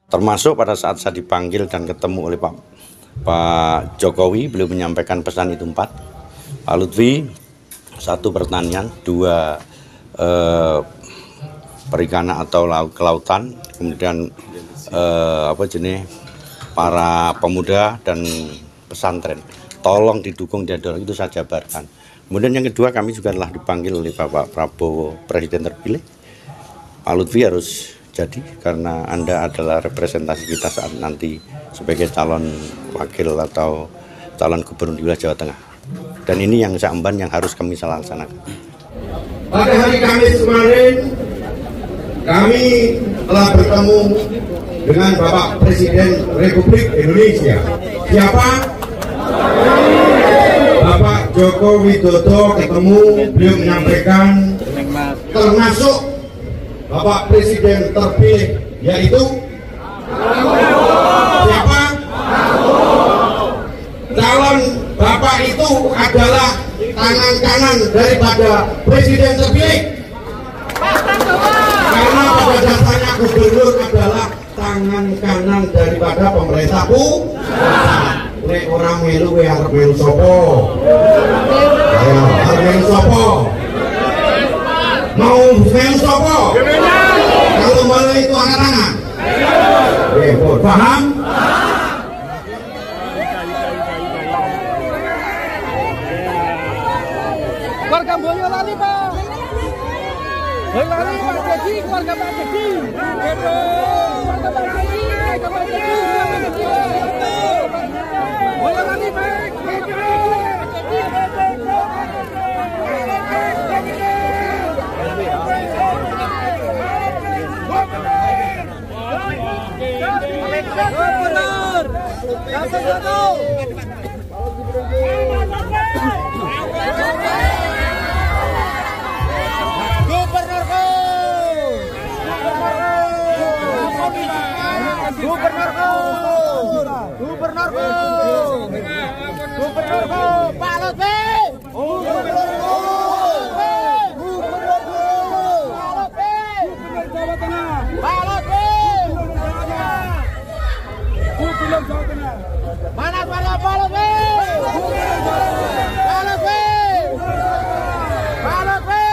Termasuk pada saat saya dipanggil dan ketemu oleh Pak Jokowi, beliau menyampaikan pesan itu 4. Pak Lutfi, 1 pertanian, 2 perikanan atau kelautan, kemudian para pemuda dan pesantren. Tolong didukung dan dorong, itu saya jabarkan. Kemudian yang kedua, kami juga telah dipanggil oleh Bapak Prabowo, Presiden terpilih. Pak Lutfi harus jadi karena Anda adalah representasi kita saat nanti sebagai calon wakil atau calon gubernur di wilayah Jawa Tengah. Dan ini yang saya emban yang harus kami laksanakan. Pada hari Kamis kemarin, kami telah bertemu dengan Bapak Presiden Republik Indonesia. Siapa? Bapak Joko Widodo ketemu, beliau menyampaikan termasuk Bapak Presiden terpilih, yaitu siapa? Calon Bapak itu adalah tangan kanan daripada Presiden terpilih. Karena pada dasarnya gubernur adalah tangan kanan daripada pemerintah pusat. Nek orang melu arep melu sopo? Ayo, arep melu sopo? Mau melu sopo? Kalau melu itu angkat tangan. Paham? Keluarga Boyolali, Pak. Boyolali, Pak Dedi, keluarga Pak Dedi. Keluarga Pak Dedi, keluarga Pak Dedi, Boyolali, Pak. Gubernur, Pak Lutfi. Mana para Pak Lutfi? Pak Lutfi. Pak Lutfi.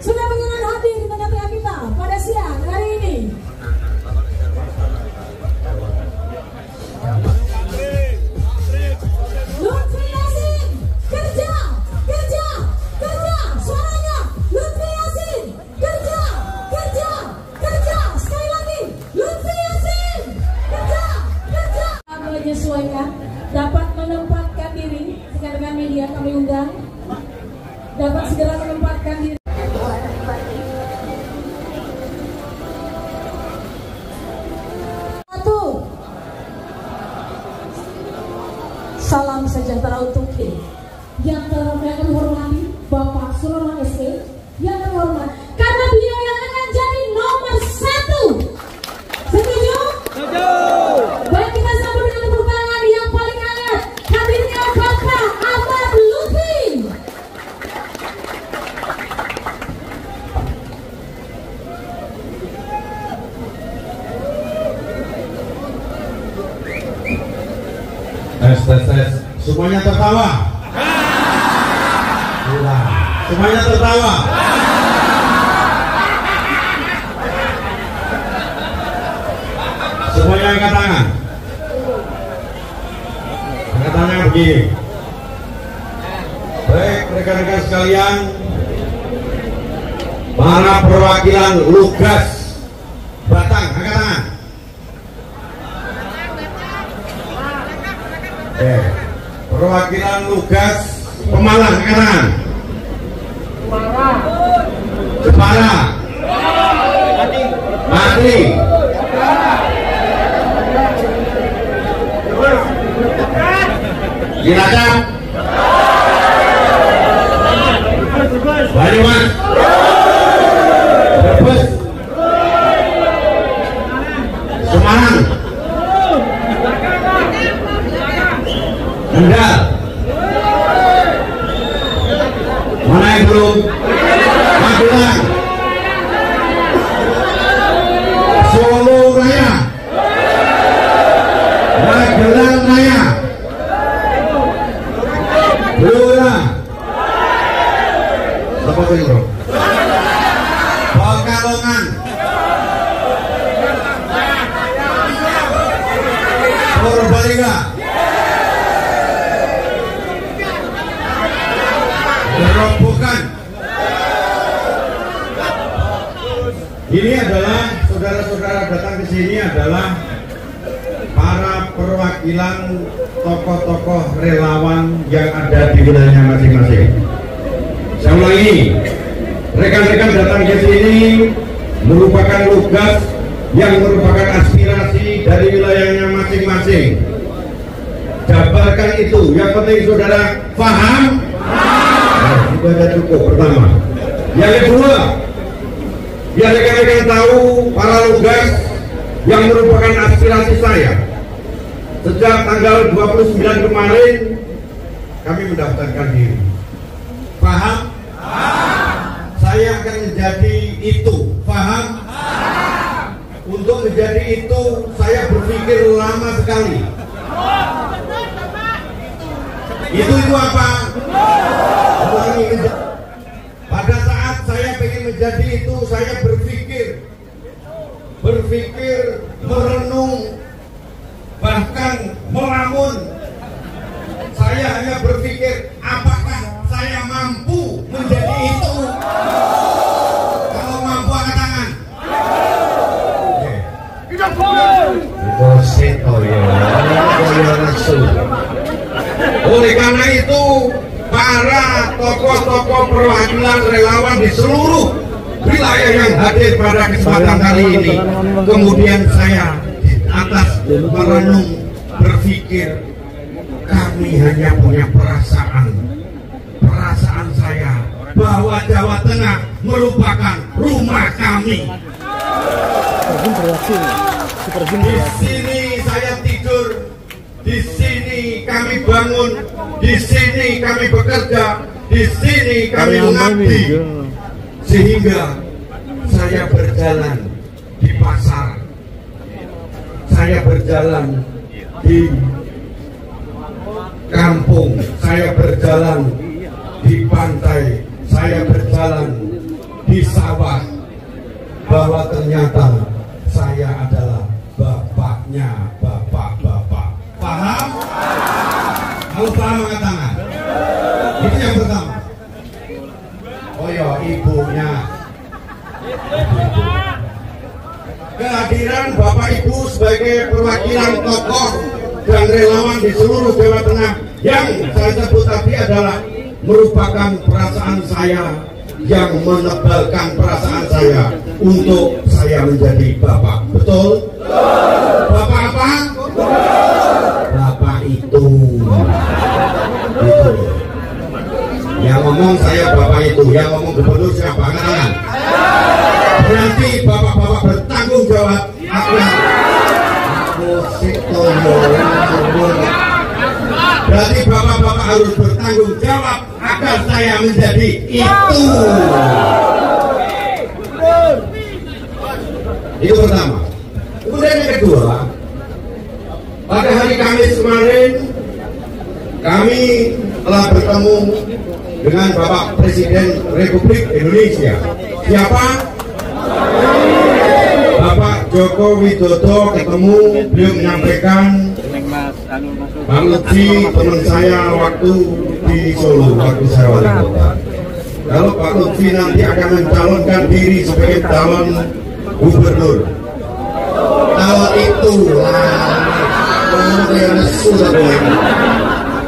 Sudah berkenan hadir di tengah-tengah kita pada siang hari ini. Lutfi Yassin, kerja, kerja, kerja, suaranya Lutfi Yassin, kerja, kerja, kerja, sekali lagi Lutfi Yassin, kerja, kerja. Menyesuaikan, dapat menempatkan diri, rekan-rekan media kami undang, dapat segera menempatkan diri. Salam sejahtera untuk kita. Yang kami hormati Bapak Surono SE, yang kami hormati karena beliau yang akan jadi nomor 1. Setuju? Setuju. Baik, kita sambut dengan tepuk tangan yang paling hangat hadirnya Bapak Ahmad Lutfi. Tes. Semuanya tertawa? Semuanya tertawa? Semuanya angkat tangan. Angkat tangan begini. Baik, rekan-rekan sekalian, para perwakilan Lugas Batang, angkat tangan. Perwakilan Lugas Pemalang, angkat tangan. Jepara, Mati, Cilacap, Banyumas, Brebes, Semarang, Kendal, mana yang belum? Magelang, Solo Raya, Magelang Raya, Blora, apa itu bro? Pekalongan, Purbalingga, Gerobokan. Ini adalah saudara-saudara datang ke sini adalah para perwakilan tokoh-tokoh relawan yang ada di wilayahnya masing-masing. Saya ulangi, rekan-rekan datang ke sini merupakan tugas yang merupakan aspirasi dari wilayahnya masing-masing. Jabarkan itu, yang penting saudara paham. Nah, itu ada cukup pertama. Yang kedua, biar rekan-rekan tahu para tugas yang merupakan aspirasi saya. Sejak tanggal 29 kemarin kami mendaftarkan diri. Paham? Saya akan menjadi itu. Paham? Untuk menjadi itu saya berpikir lama sekali. Itu apa? Pada saat saya ingin menjadi itu, saya berpikir, merenung, bahkan melamun. Saya hanya berpikir, apakah saya mampu menjadi itu? Kalau mampu angkat tangan. Oleh karena itu, para tokoh-tokoh perwakilan relawan di seluruh wilayah yang hadir pada kesempatan kali ini, kemudian saya di atas merenung berpikir, kami hanya punya perasaan saya bahwa Jawa Tengah merupakan rumah kami. Di sini saya tidur, di sini kami bangun, di sini kami bekerja, di sini kami mengabdi. Sehingga saya berjalan di pasar, saya berjalan di kampung, saya berjalan di pantai, saya berjalan di sawah, bahwa ternyata saya adalah bapaknya bapak-bapak. Paham? Harus paham angkat tangan. Itu yang pertama. Oh ya, ibunya. Kehadiran Bapak Ibu sebagai perwakilan tokoh dan relawan di seluruh Jawa Tengah yang saya sebut tadi adalah merupakan perasaan saya yang menebalkan perasaan saya untuk saya menjadi bapak. Betul? Bapak apa? Bapak itu. Betul. Yang ngomong saya bapak itu, yang ngomong gubernur siapa? Kan? Berarti bapak-bapak bertanggung jawab akan berarti bapak-bapak harus bertanggung jawab agar saya menjadi itu. Itu pertama. Kemudian yang kedua, pada hari Kamis kemarin kami telah bertemu dengan Bapak Presiden Republik Indonesia. Siapa? Bapak Joko Widodo ketemu, beliau menyampaikan, Bang Lutfi teman saya waktu di Solo, waktu saya wali kota. Kalau Pak Lutfi nanti akan mencalonkan diri sebagai calon gubernur, tahun itu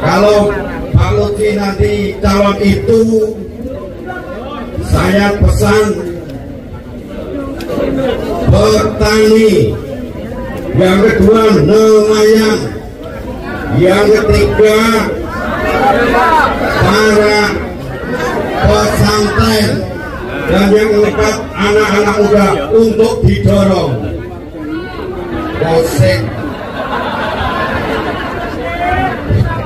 kalau Pak Lutfi nanti calon itu, saya pesan bertani, yang kedua nelayan, yang ketiga para pesantren dan yang keempat anak-anak muda untuk didorong. Musik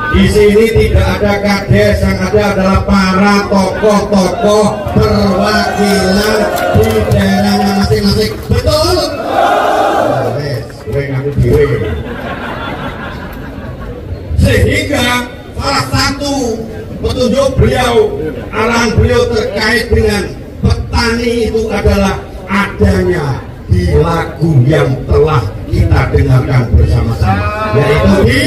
di sini tidak ada kades, yang ada adalah para tokoh-tokoh perwakilan di daerahnya masing-masing. Betul? Sehingga salah satu petunjuk beliau, arahan beliau terkait dengan petani itu adalah adanya di lagu yang telah kita dengarkan bersama-sama, yaitu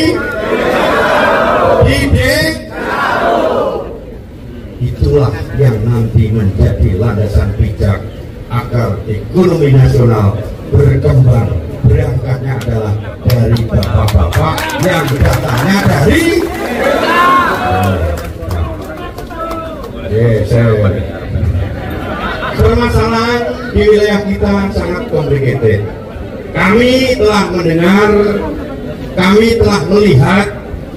itulah yang nanti menjadi landasan bijak agar ekonomi nasional berkembang. Berangkatnya adalah dari bapak-bapak yang datangnya dari permasalahan di wilayah kita sangat complicated. Kami telah mendengar, kami telah melihat,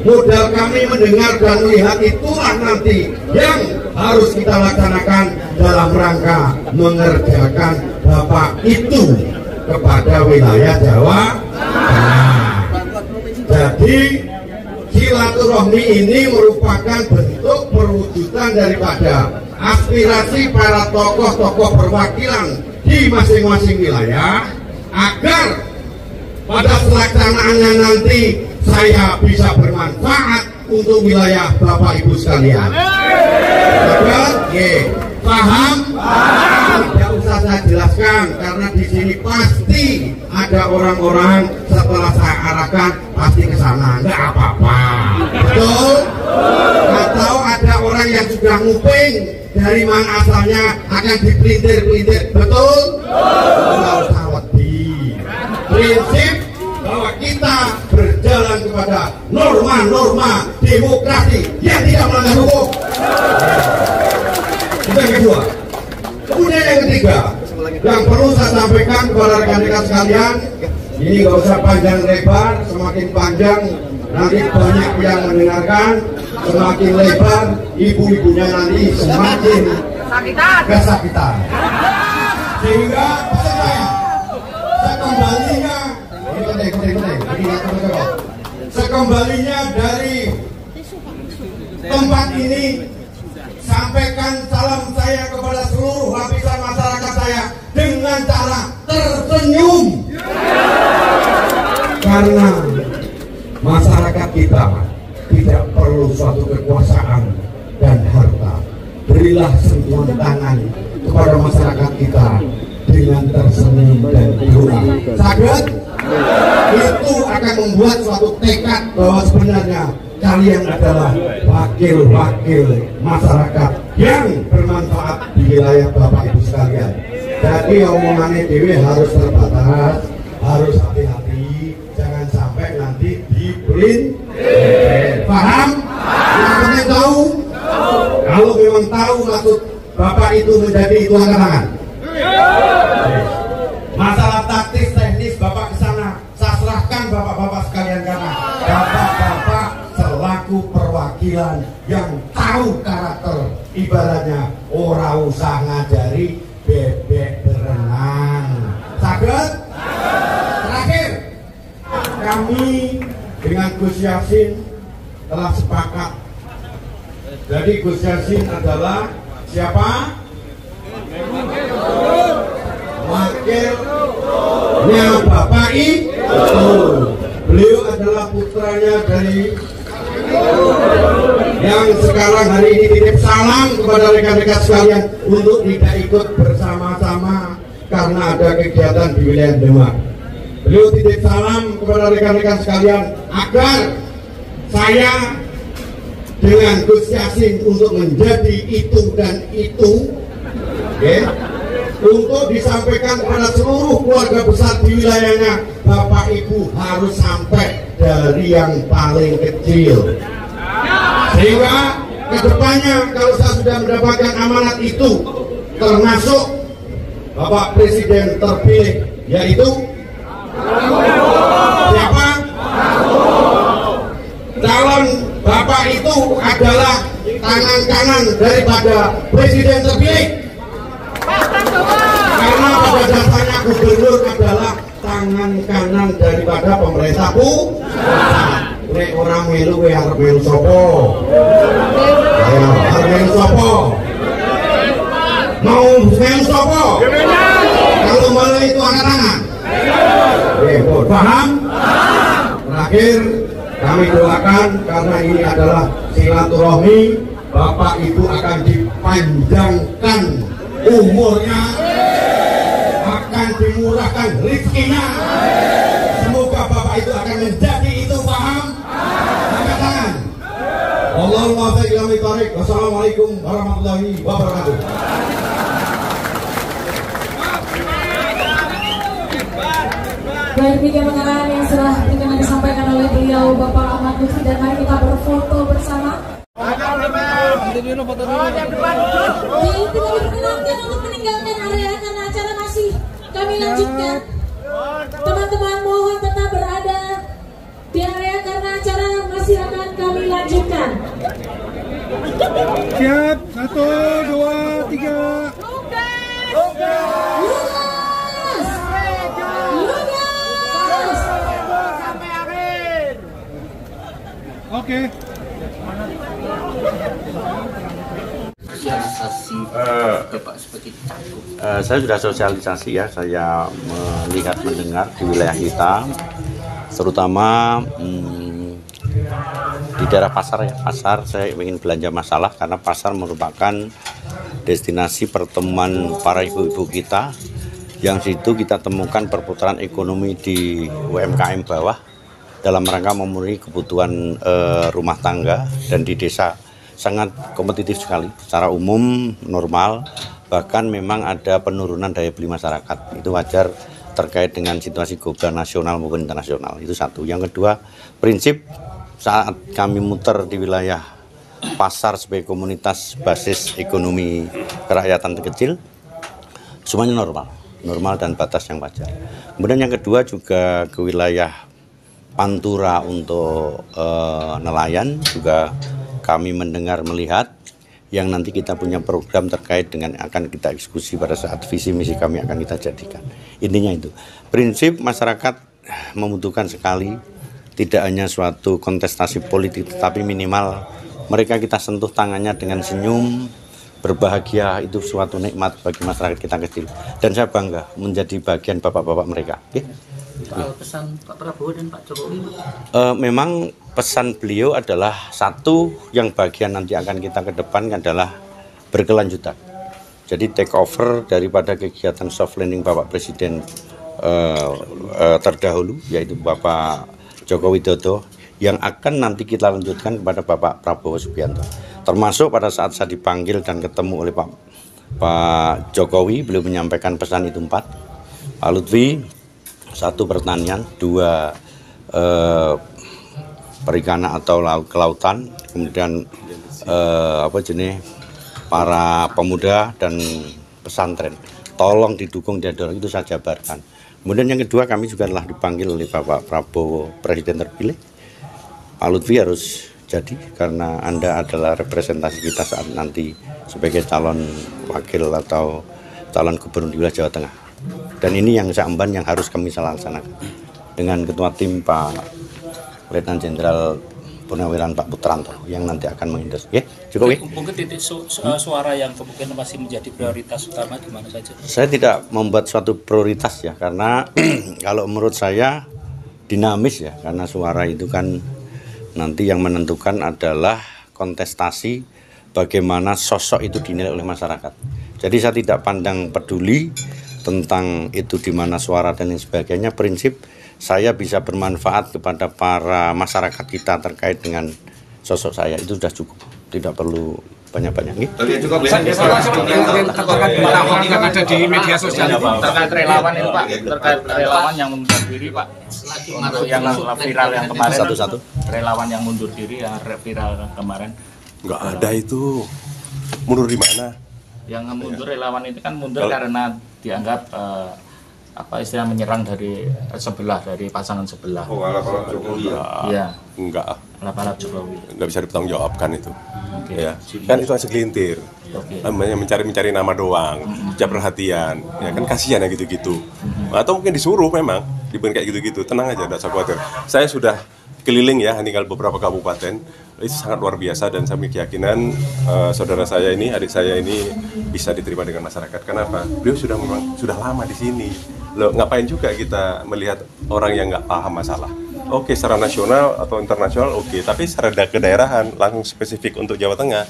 modal kami mendengar dan melihat itulah nanti yang harus kita laksanakan dalam rangka mengerjakan Bapak itu kepada wilayah Jawa Tengah. Jadi silaturahmi ini merupakan bentuk perwujudan daripada aspirasi para tokoh-tokoh perwakilan di masing-masing wilayah, agar pada pelaksanaannya nanti saya bisa bermanfaat untuk wilayah Bapak Ibu sekalian. Paham? Tidak usah saya jelaskan karena di sini pasti ada orang-orang setelah saya arahkan pasti ke sana, nggak apa-apa. Betul? Atau ada orang yang sudah nguping dari mana asalnya akan dipelintir-pelintir. Betul? Nggak usah wedi. Prinsip bahwa kita berjalan kepada norma-norma demokrasi yang tidak melanggar hukum. Itu yang kedua. Kemudian yang ketiga, yang perlu saya sampaikan kepada rekan-rekan sekalian, ini nggak usah panjang lebar, semakin panjang nanti banyak yang mendengarkan, semakin lebar ibu-ibunya nanti semakin kesakitan. Sehingga saya sekembalinya, sekembalinya dari tempat ini, sampaikan salam saya kepada seluruh lapisan masyarakat saya dengan cara tersenyum. Karena masyarakat kita tidak perlu suatu kekuasaan dan harta. Berilah sentuhan tangan kepada masyarakat kita dengan tersenyum dan doa. Saged? Itu akan membuat suatu tekad bahwa sebenarnya kalian adalah wakil-wakil masyarakat yang bermanfaat di wilayah Bapak Ibu sekalian. Jadi omongannya dewe harus terbatas, harus hati-hati, jangan sampai nanti dibelin. Paham? Yang penting tahu. Kalau memang tahu maksud Bapak itu menjadi itu angkat tangan. Masalah taktis teknis Bapak ke sana, saya serahkan Bapak-bapak sekalian karena Bapak-bapak selaku perwakilan yang tahu karakter, ibaratnya orang usah ngajari bebek berenang. Saged? Terakhir, kami dengan Gus Yassin telah sepakat. Jadi Gus Yassin adalah siapa? Wakilnya Bapak Ibu. Beliau adalah putranya dari yang sekarang hari ini titip salam kepada rekan-rekan sekalian untuk tidak ikut bersama-sama karena ada kegiatan di wilayah Demak. Beliau titip salam kepada rekan-rekan sekalian agar saya dengan Gus Yassin untuk menjadi itu dan itu, untuk disampaikan kepada seluruh keluarga besar di wilayahnya. Bapak Ibu harus sampai dari yang paling kecil, sehingga kedepannya kalau saya sudah mendapatkan amanat itu, termasuk Bapak Presiden terpilih, yaitu siapa? Calon Bapak itu adalah tangan kanan daripada presiden terpilih. Karena pada dasarnya gubernur adalah tangan kanan daripada pemerintah pusat. Nek orang melu arep melu sopo? Ayo, arep melu sopo? Mau melu sopo? Kalau melu itu angkat tangan. Paham? Terakhir kami doakan karena ini adalah silaturahmi, Bapak Ibu akan dipanjangkan umurnya, akan dimurahkan rezekinya. Semoga Bapak itu akan menjadi itu, paham? Angkat tangan. Allahumma barik. Wassalamualaikum warahmatullahi wabarakatuh. Baik, demikian pengarahan yang sudah disampaikan oleh beliau Bapak Ahmad Lutfi, dan mari kita berfoto bersama. Diperkenankan untuk meninggalkan area karena acara masih kami lanjutkan. Teman-teman mohon tetap berada di area karena acara masih akan kami lanjutkan. Siap, 1, 2, 3. Oke. Sosialisasi Bapak seperti itu. Saya sudah sosialisasi ya, saya melihat mendengar di wilayah kita, terutama di daerah pasar ya. Pasar saya ingin belanja masalah karena pasar merupakan destinasi pertemuan para ibu-ibu kita, yang situ kita temukan perputaran ekonomi di UMKM bawah dalam rangka memenuhi kebutuhan rumah tangga, dan di desa sangat kompetitif sekali secara umum, normal, bahkan memang ada penurunan daya beli masyarakat. Itu wajar terkait dengan situasi global nasional maupun internasional. Itu satu. Yang kedua, prinsip saat kami muter di wilayah pasar sebagai komunitas basis ekonomi kerakyatan terkecil, semuanya normal dan batas yang wajar. Kemudian yang kedua juga ke wilayah Pantura untuk nelayan, juga kami mendengar melihat yang nanti kita punya program terkait dengan akan kita eksekusi pada saat visi misi kami akan kita jadikan. Intinya itu, prinsip masyarakat membutuhkan sekali tidak hanya suatu kontestasi politik, tetapi minimal mereka kita sentuh tangannya dengan senyum, berbahagia, itu suatu nikmat bagi masyarakat kita kecil. Dan saya bangga menjadi bagian bapak-bapak mereka. Okay? Pesan Pak Prabowo dan Pak Jokowi. Memang pesan beliau adalah satu yang bagian nanti akan kita ke depan adalah berkelanjutan. Jadi take over daripada kegiatan soft landing Bapak Presiden terdahulu, yaitu Bapak Joko Widodo, yang akan nanti kita lanjutkan kepada Bapak Prabowo Subianto. Termasuk pada saat saya dipanggil dan ketemu oleh Pak Jokowi, beliau menyampaikan pesan itu 4. Pak Lutfi, 1 pertanian, 2 perikanan atau kelautan, kemudian para pemuda dan pesantren. Tolong didukung, didorong, itu saya jabarkan. Kemudian yang kedua, kami juga telah dipanggil oleh Bapak Prabowo Presiden terpilih. Pak Lutfi harus jadi karena Anda adalah representasi kita saat nanti sebagai calon wakil atau calon gubernur di wilayah Jawa Tengah. Dan ini yang saya emban yang harus kami laksanakan dengan ketua tim Pak Letnan Jenderal Purnawirawan Pak Putranto yang nanti akan mengendorse. Ya, cukup ya. Mungkin titik suara yang kemungkinan masih menjadi prioritas utama di mana saja? Saya tidak membuat suatu prioritas ya, karena kalau menurut saya dinamis ya, karena suara itu kan nanti yang menentukan adalah kontestasi bagaimana sosok itu dinilai oleh masyarakat. Jadi saya tidak pandang peduli tentang itu di mana suara dan lain sebagainya. Prinsip saya bisa bermanfaat kepada para masyarakat kita terkait dengan sosok saya, itu sudah cukup, tidak perlu banyak-banyak. Terkait berita yang ada di media sosial terkait relawan itu Pak, terkait relawan yang mundur diri Pak, untuk yang viral yang kemarin, satu-satu relawan yang mundur diri yang viral kemarin. Nggak ada itu. Mundur di mana? Yang mundur relawan itu kan mundur karena dianggap apa istilah menyerang dari sebelah, dari pasangan sebelah. Oh, alat-alat Jokowi ya? Iya. Enggak, Alat Jokowi. enggak bisa dipertanggungjawabkan itu. Oke. Ya, kan itu segelintir. Oke. Namanya mencari nama doang, tidak perhatian. Ya kan kasihan ya gitu-gitu. Atau mungkin disuruh memang, dibuat kayak gitu-gitu. Tenang aja, tidak usah khawatir. Saya sudah keliling ya, tinggal beberapa kabupaten. Itu sangat luar biasa dan saya keyakinan saudara saya ini, adik saya ini bisa diterima dengan masyarakat. Kenapa? Beliau sudah lama di sini. Loh, ngapain juga kita melihat orang yang nggak paham masalah? Oke, secara nasional atau internasional oke, tapi secara kedaerahan langsung spesifik untuk Jawa Tengah,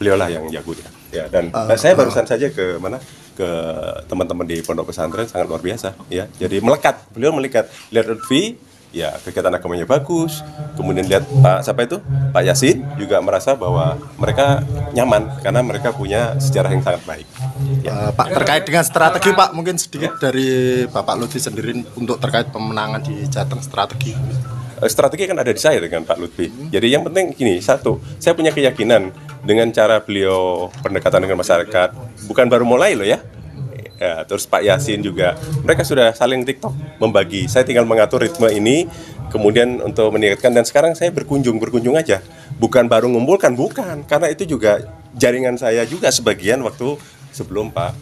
beliaulah yang jagonya. Ya, dan saya barusan saja ke mana? Ke teman-teman di pondok pesantren sangat luar biasa. Ya, jadi beliau melekat. Lihat Lutfi, ya kegiatan agamanya bagus. Kemudian lihat Pak Yasin juga merasa bahwa mereka nyaman karena mereka punya sejarah yang sangat baik. Ya. Pak, terkait dengan strategi Pak, mungkin sedikit dari Bapak Lutfi sendiri untuk terkait pemenangan di Jateng, strategi. Strategi kan ada di saya dengan Pak Lutfi. Jadi yang penting gini, satu, saya punya keyakinan dengan cara beliau pendekatan dengan masyarakat, bukan baru mulai loh ya. Ya, terus Pak Yasin juga, mereka sudah saling TikTok membagi. Saya tinggal mengatur ritme ini, kemudian untuk meningkatkan. Dan sekarang saya berkunjung aja, bukan baru ngumpulkan, bukan, karena itu juga jaringan saya juga sebagian waktu sebelum Pak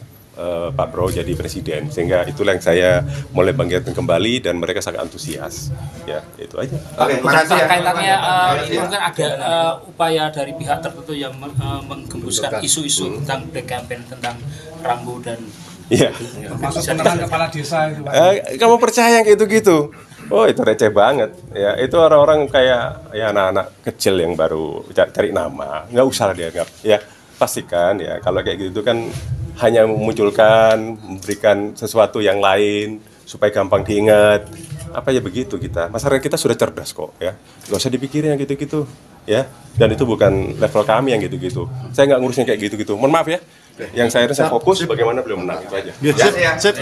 Bro jadi presiden, sehingga itulah yang saya mulai bangkitkan kembali dan mereka sangat antusias. Ya, itu aja. Oke, kaitannya mungkin ada upaya dari pihak tertentu yang menggembuskan isu-isu tentang black campaign, tentang Rambo dan Iya. Termasuk penerangan kepala desa itu Pak. Kamu percaya yang gitu-gitu? Oh, itu receh banget. Ya, itu orang-orang kayak ya anak-anak kecil yang baru cari nama. Nggak usah lah dianggap. Ya, pastikan ya kalau kayak gitu kan hanya memunculkan, memberikan sesuatu yang lain supaya gampang diingat. Apa ya begitu kita. Masyarakat kita sudah cerdas kok ya. Nggak usah dipikirin yang gitu-gitu. Ya, dan itu bukan level kami yang gitu-gitu. Saya nggak ngurusnya kayak gitu-gitu. Mohon maaf ya. Yang saya fokus bagaimana beliau menang itu aja. Sip.